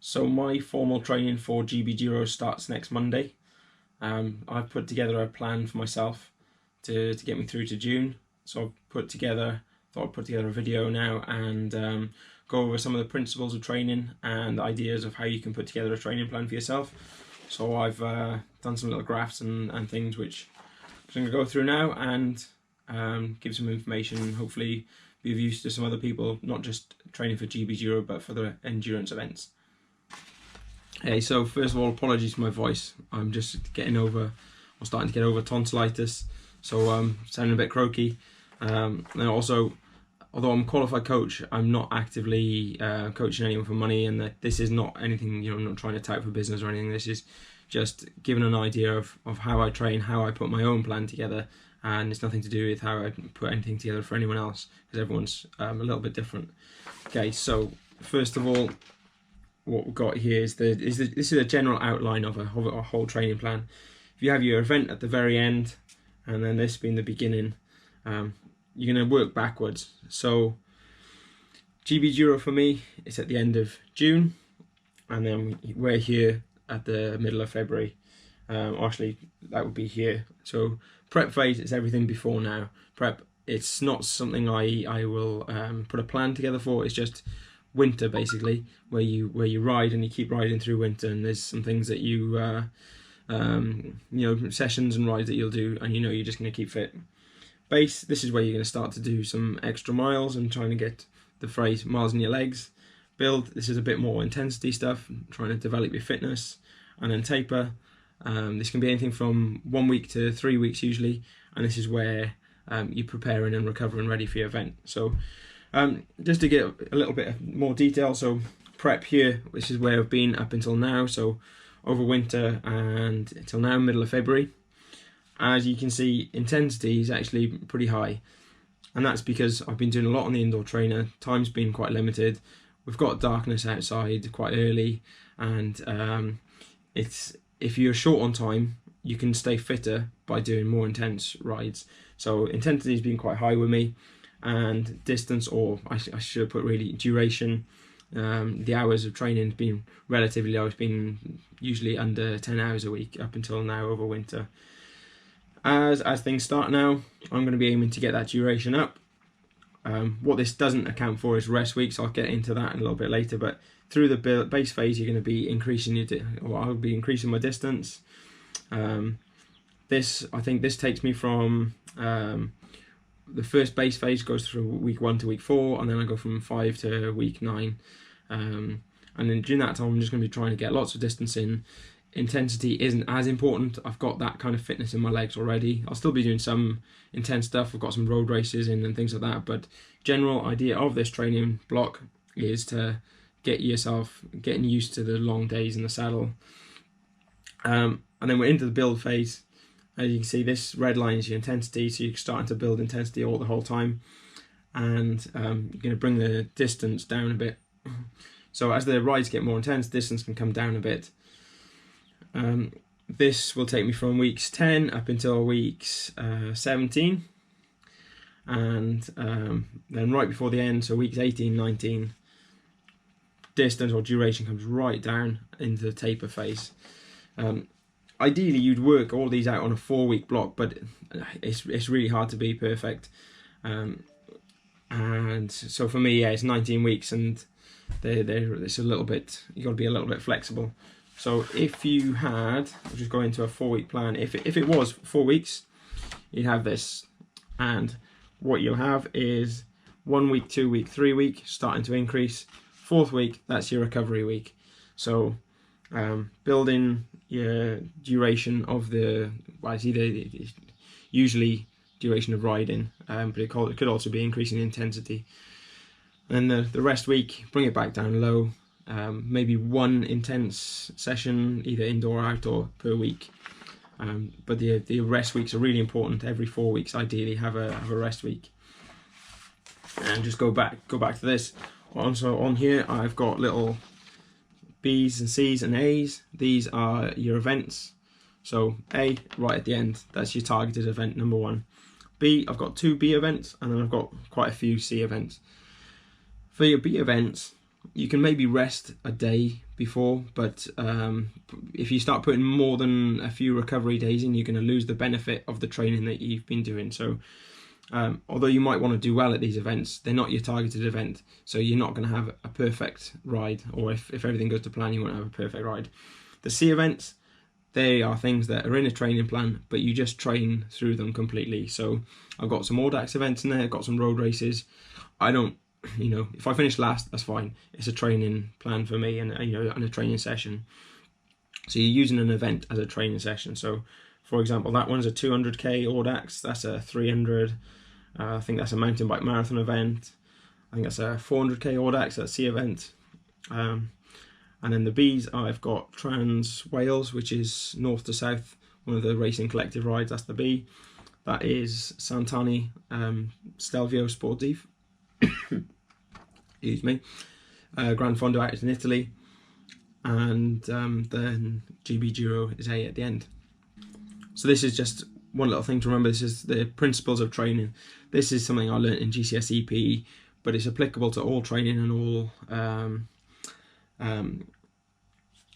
So my formal training for GBDuro starts next Monday. I've put together a plan for myself to get me through to June. So I've thought I'd put together a video now and go over some of the principles of training and ideas of how you can put together a training plan for yourself. So I've done some little graphs and things which I'm going to go through now and give some information and hopefully be of use to some other people, not just training for GBDuro but for the endurance events. Okay, so first of all, apologies for my voice. I'm just starting to get over tonsillitis, so I'm sounding a bit croaky. And also, although I'm a qualified coach, I'm not actively coaching anyone for money, and that this is not anything, I'm not trying to tout for business or anything. This is just giving an idea of how I train, how I put my own plan together, and it's nothing to do with how I put anything together for anyone else, because everyone's a little bit different. Okay, so first of all, what we've got here is this is a general outline of a whole training plan. If you have your event at the very end, and then this being the beginning, you're going to work backwards. So GBDuro for me is at the end of June, and then we're here at the middle of February. Actually, that would be here. So prep phase is everything before now. Prep, it's not something I will put a plan together for. It's just winter basically, where you ride and you keep riding through winter, and there's some things that you sessions and rides that you'll do, and you're just going to keep fit. Base, this is where you're going to start to do some extra miles and trying to get the phrase miles in your legs. Build, this is a bit more intensity stuff, trying to develop your fitness. And then taper, this can be anything from 1 week to 3 weeks usually, and this is where you're preparing and recovering ready for your event. So just to get a little bit more detail, so prep here, this is where I've been up until now, so over winter and until now, middle of February. As you can see, intensity is actually pretty high, and that's because I've been doing a lot on the indoor trainer. Time's been quite limited. We've got darkness outside quite early, and if you're short on time, you can stay fitter by doing more intense rides. So intensity has been quite high with me, and distance, or I should have put really duration, the hours of training has been relatively low. It's been usually under 10 hours a week up until now over winter. As things start now, I'm going to be aiming to get that duration up. What this doesn't account for is rest weeks. I'll get into that in a little bit later, but through the base phase, you're going to be increasing I'll be increasing my distance. I think this takes me from the first base phase goes through week 1 to week 4, and then I go from 5 to week 9. And then during that time, I'm just going to be trying to get lots of distance in. Intensity isn't as important. I've got that kind of fitness in my legs already. I'll still be doing some intense stuff. I've got some road races in and things like that. But general idea of this training block is to get yourself getting used to the long days in the saddle. And then we're into the build phase. As you can see, this red line is your intensity, so you're starting to build intensity all the whole time, and you're going to bring the distance down a bit. So as the rides get more intense, distance can come down a bit. This will take me from weeks 10 up until weeks 17, and then right before the end, so weeks 18, 19, distance or duration comes right down into the taper phase. Ideally, you'd work all these out on a 4-week block, but it's really hard to be perfect. And so for me, yeah, it's 19 weeks, and it's a little bit. You got to be a little bit flexible. So if you had, I'll just go into a 4-week plan. If it was 4 weeks, you'd have this, and what you'll have is 1 week, 2 week, 3 week, starting to increase. 4th week, that's your recovery week. So building your duration of it's either usually duration of riding, but it could also be increasing intensity. And then the rest week, bring it back down low. Maybe 1 intense session, either indoor or outdoor, per week. But the rest weeks are really important. Every 4 weeks, ideally, have a rest week. And just go back to this. Also on here, I've got little B's and C's and A's. These are your events. So A, right at the end, that's your targeted event number 1. B, I've got 2 B events, and then I've got quite a few C events. For your B events, You can maybe rest a day before, but if you start putting more than a few recovery days in, you're going to lose the benefit of the training that you've been doing. So although you might want to do well at these events, they're not your targeted event, so you're not going to have a perfect ride, or if everything goes to plan, you won't have a perfect ride. The C events, they are things that are in a training plan, but you just train through them completely. So I've got some Audax events in there, I've got some road races. I don't, if I finish last, that's fine. It's a training plan for me, and and a training session. So you're using an event as a training session. So for example, that one's a 200k Audax, that's a 300, I think that's a mountain bike marathon event. I think that's a 400k Audax, that's the event. And then the Bs, I've got Trans Wales, which is north to south, one of the racing collective rides, that's the B. That is Santani Stelvio Sportive. Excuse me. Gran Fondo out in Italy. And then GBDuro is A at the end. So this is just one little thing to remember. This is the principles of training. This is something I learned in GCSE PE, but it's applicable to all training and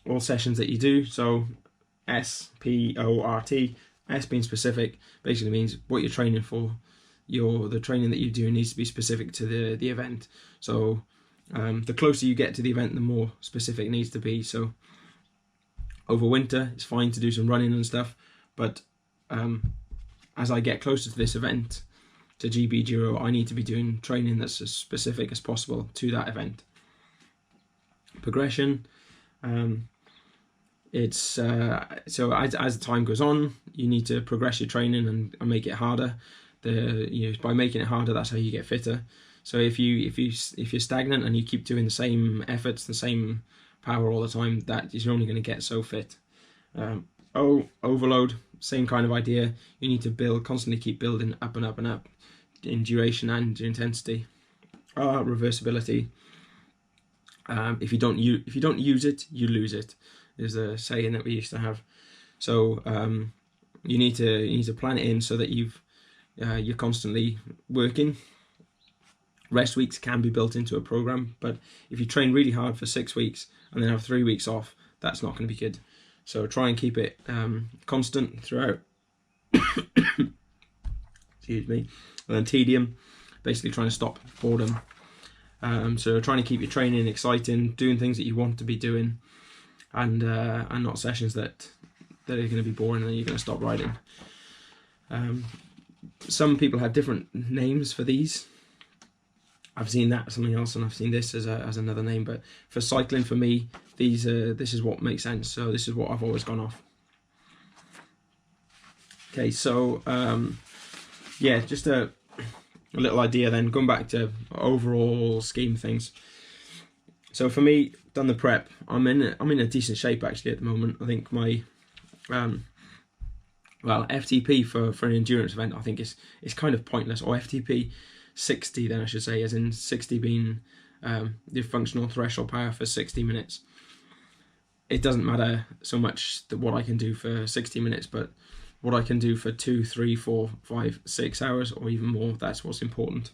all sessions that you do. So SPORT, S being specific, basically means what you're training for. The training that you do needs to be specific to the event. So the closer you get to the event, the more specific it needs to be. So over winter, it's fine to do some running and stuff, but as I get closer to this event, to GBDuro, I need to be doing training that's as specific as possible to that event. Progression, it's so as time goes on, you need to progress your training and make it harder. By making it harder, that's how you get fitter. So if you're stagnant and you keep doing the same efforts, the same power all the time, that you're only going to get so fit. Overload, same kind of idea. You need to constantly keep building up and up and up in duration and intensity. Reversibility. If you don't use it, you lose it, is a saying that we used to have. So you need to plan it in so that you're constantly working. Rest weeks can be built into a program, but if you train really hard for 6 weeks and then have 3 weeks off, that's not going to be good. So try and keep it constant throughout. Excuse me. And then tedium, basically trying to stop boredom. So trying to keep your training exciting, doing things that you want to be doing, and not sessions that are going to be boring and then you're going to stop riding. Some people have different names for these. I've seen that as something else, and I've seen this as another name. But for cycling, for me, this is what makes sense. So this is what I've always gone off. Okay, so yeah, just a little idea then. Going back to overall scheme of things. So for me, done the prep. I'm in a decent shape actually at the moment. I think my FTP for an endurance event, I think is kind of pointless. Or FTP 60 then I should say, as in 60 being the functional threshold power for 60 minutes. It doesn't matter so much what I can do for 60 minutes, but what I can do for 2, 3, 4, 5, 6 hours or even more, that's what's important.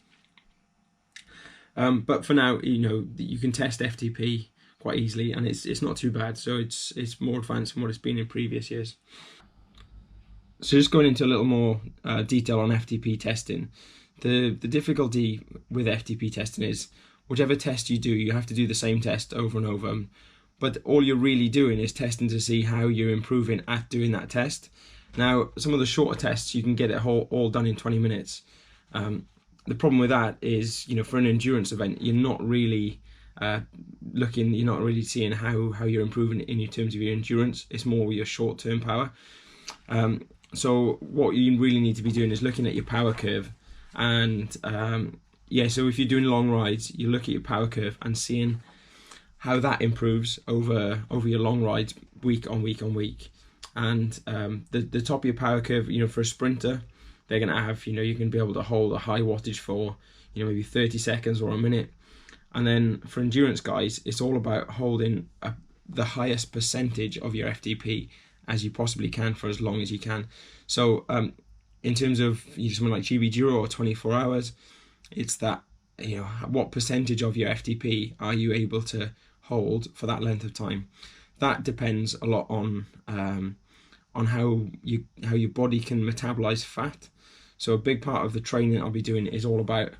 But for now, you can test FTP quite easily, and it's not too bad. So it's more advanced than what it's been in previous years. So just going into a little more detail on FTP testing. The difficulty with FTP testing is whichever test you do, you have to do the same test over and over. But all you're really doing is testing to see how you're improving at doing that test. Now, some of the shorter tests, you can get it all done in 20 minutes. The problem with that is, for an endurance event, you're not really you're not really seeing how you're improving in terms of your endurance. It's more your short-term power. So what you really need to be doing is looking at your power curve. And so if you're doing long rides, you look at your power curve and seeing how that improves over your long rides week on week on week. And the top of your power curve, for a sprinter, they're going to have, you can be able to hold a high wattage for, maybe 30 seconds or a minute. And then for endurance guys, it's all about holding the highest percentage of your FTP as you possibly can for as long as you can. So in terms of something like GBDuro or 24 hours, it's that what percentage of your FTP are you able to hold for that length of time. That depends a lot on how your body can metabolize fat. So a big part of the training I'll be doing is all about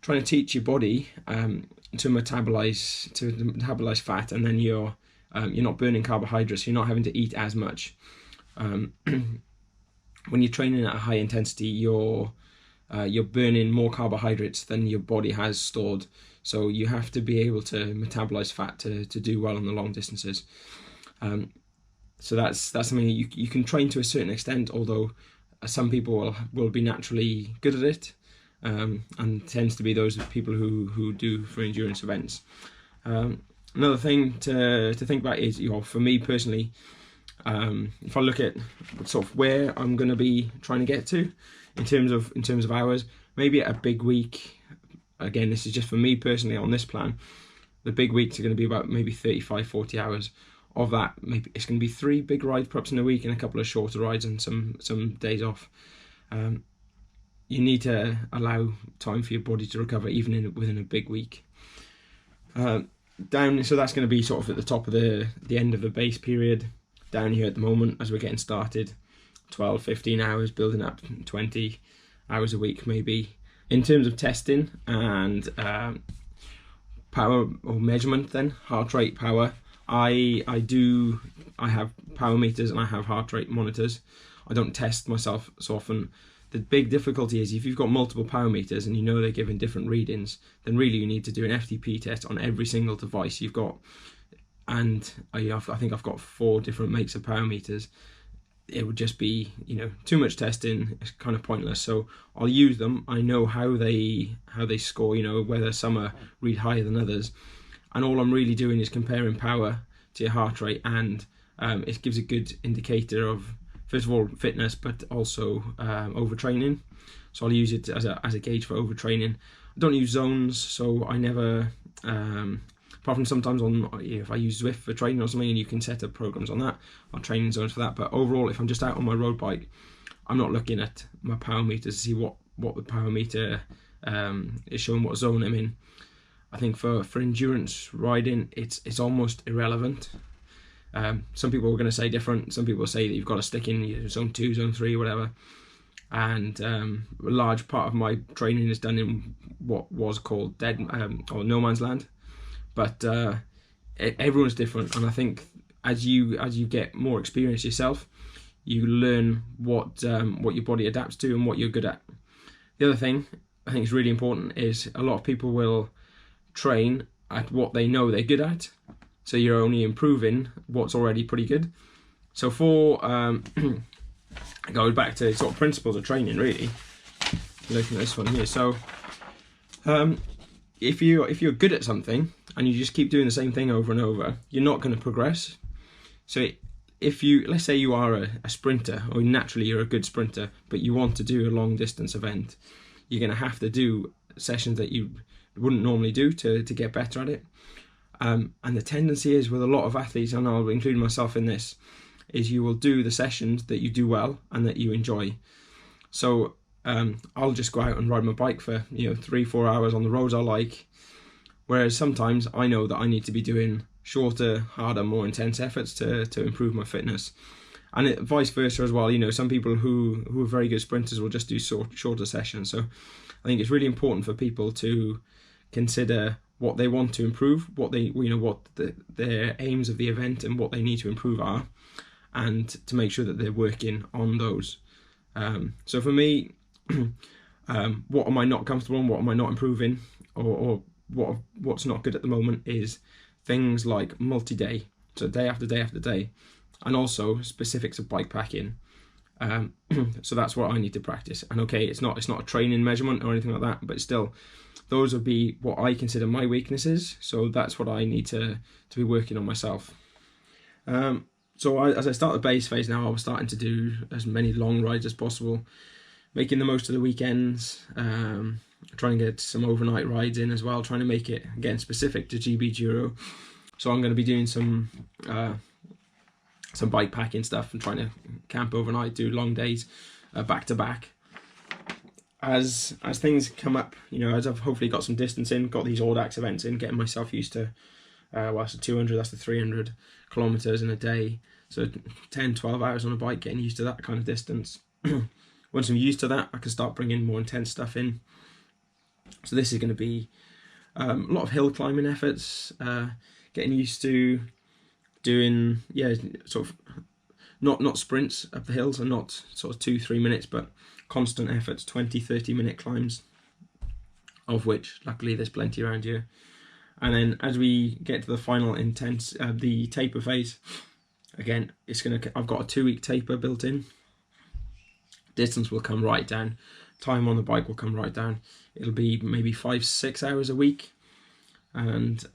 trying to teach your body to metabolize fat, and then you're not burning carbohydrates. You're not having to eat as much. When you're training at a high intensity, you're burning more carbohydrates than your body has stored. So you have to be able to metabolize fat to do well on the long distances. So that's something you can train to a certain extent, although some people will be naturally good at it, and tends to be those people who do for endurance events. Another thing to think about is, for me personally, if I look at sort of where I'm going to be trying to get to in terms of hours, maybe at a big week. Again, this is just for me personally on this plan. The big weeks are going to be about maybe 35-40 hours. Of that, maybe it's going to be 3 big rides perhaps in a week and a couple of shorter rides and some days off. You need to allow time for your body to recover even within a big week. So that's going to be sort of at the top of the end of the base period. Down here at the moment, as we're getting started, 12-15 hours, building up 20 hours a week maybe. In terms of testing and power or measurement, then heart rate, power, I have power meters and I have heart rate monitors. I don't test myself so often. The big difficulty is if you've got multiple power meters and they're giving different readings, then really you need to do an FTP test on every single device you've got. And I think I've got 4 different makes of power meters. It would just be too much testing. It's kind of pointless. So I'll use them. I know how they score. Whether some read higher than others, and all I'm really doing is comparing power to your heart rate, and it gives a good indicator of, first of all, fitness, but also overtraining. So I'll use it as a gauge for overtraining. I don't use zones, so I never. Apart from sometimes if I use Zwift for training or something, and you can set up programs on that, or training zones for that. But overall, if I'm just out on my road bike, I'm not looking at my power meter to see what the power meter is showing, what zone I'm in. I think for endurance riding, it's almost irrelevant. Some people are going to say different. Some people say that you've got to stick in zone 2, zone 3, whatever. And a large part of my training is done in what was called dead or no man's land. But everyone's different, and I think as you get more experience yourself, you learn what your body adapts to and what you're good at. The other thing I think is really important is a lot of people will train at what they know they're good at, so you're only improving what's already pretty good. So for going back to sort of principles of training, really, looking at this one here. So if you're good at something and you just keep doing the same thing over and over, you're not going to progress. So let's say you are a sprinter, or naturally you're a good sprinter, but you want to do a long distance event, you're going to have to do sessions that you wouldn't normally do to get better at it. And the tendency is with a lot of athletes, and I'll include myself in this, is you will do the sessions that you do well and that you enjoy. So I'll just go out and ride my bike for 3-4 hours on the roads I like, whereas sometimes I know that I need to be doing shorter, harder, more intense efforts to improve my fitness, and vice versa as well. Some people who are very good sprinters will just do shorter sessions. So I think it's really important for people to consider what they want to improve, what their aims of the event and what they need to improve are, and to make sure that they're working on those. So for me, what am I not comfortable in, what am I not improving, or what's not good at the moment is things like multi-day, so day after day after day, and also specifics of bike packing. So that's what I need to practice. And okay, it's not a training measurement or anything like that, but still, those would be what I consider my weaknesses. So that's what I need to be working on myself. So as I start the base phase now, I was starting to do as many long rides as possible, making the most of the weekends, trying to get some overnight rides in as well, trying to make it, again, specific to GBDuro. So I'm going to be doing some bike packing stuff and trying to camp overnight, do long days back to back. as things come up, you know, as I've hopefully got some distance in, got these Audax events in, getting myself used to, well, that's the 200, that's the 300 kilometers in a day. So 10, 12 hours on a bike, getting used to that kind of distance. Once I'm used to that, I can start bringing more intense stuff in. So this is going to be a lot of hill climbing efforts, getting used to doing, yeah, sort of not sprints up the hills, and not sort of 2-3 minutes, but constant efforts, 20-30 minute climbs, of which luckily there's plenty around here. And then as we get to the final intense, the taper phase, again, I've got a 2-week taper built in. Distance will come right down, time on the bike will come right down. It'll be maybe 5-6 hours a week, and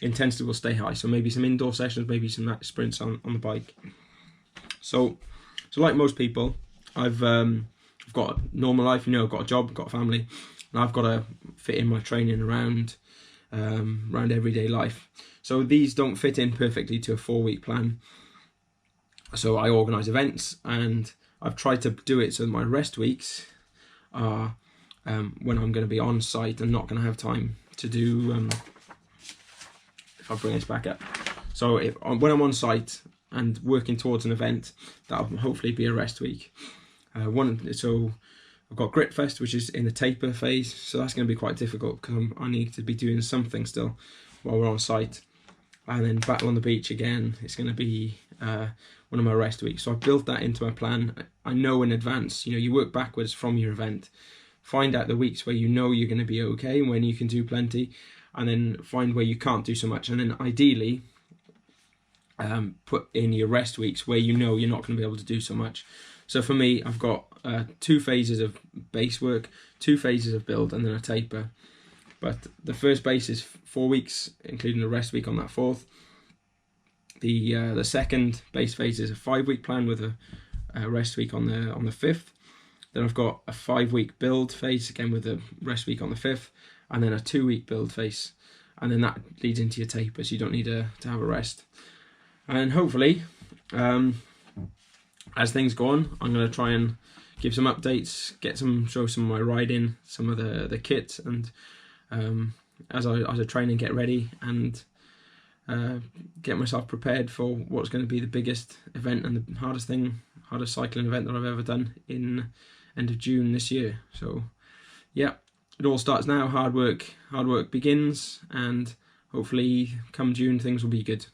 intensity will stay high. So maybe some indoor sessions, maybe some sprints on the bike. So like most people, I've got a normal life, you know, I've got a job, I've got a family, and I've got to fit in my training around everyday life. So these don't fit in perfectly to a 4-week plan. So I organise events, and I've tried to do it so that my rest weeks are when I'm going to be on site and not going to have time to do. If I bring this back up, so when I'm on site and working towards an event, that'll hopefully be a rest week. So I've got Grit Fest, which is in the taper phase, so that's going to be quite difficult because I need to be doing something still while we're on site. And then Battle on the Beach again, it's going to be one of my rest weeks. So I've built that into my plan. I know in advance, you know, you work backwards from your event, find out the weeks where you know you're going to be okay and when you can do plenty, and then find where you can't do so much, and then ideally put in your rest weeks where you know you're not going to be able to do so much. So for me, I've got 2 phases of base work, 2 phases of build, and then a taper. But the first base is 4 weeks, including a rest week on that 4th. The second base phase is a 5-week plan with a rest week on the 5th. Then I've got a 5-week build phase, again with a rest week on the 5th, and then a 2-week build phase. And then that leads into your taper, so you don't need to have a rest. And hopefully, as things go on, I'm going to try and give some updates, show some of my riding, some of the kit, and as I train and get ready, and get myself prepared for what's going to be the biggest event and the hardest cycling event that I've ever done in end of June this year. So yeah, it all starts now. Hard work begins, and hopefully come June things will be good.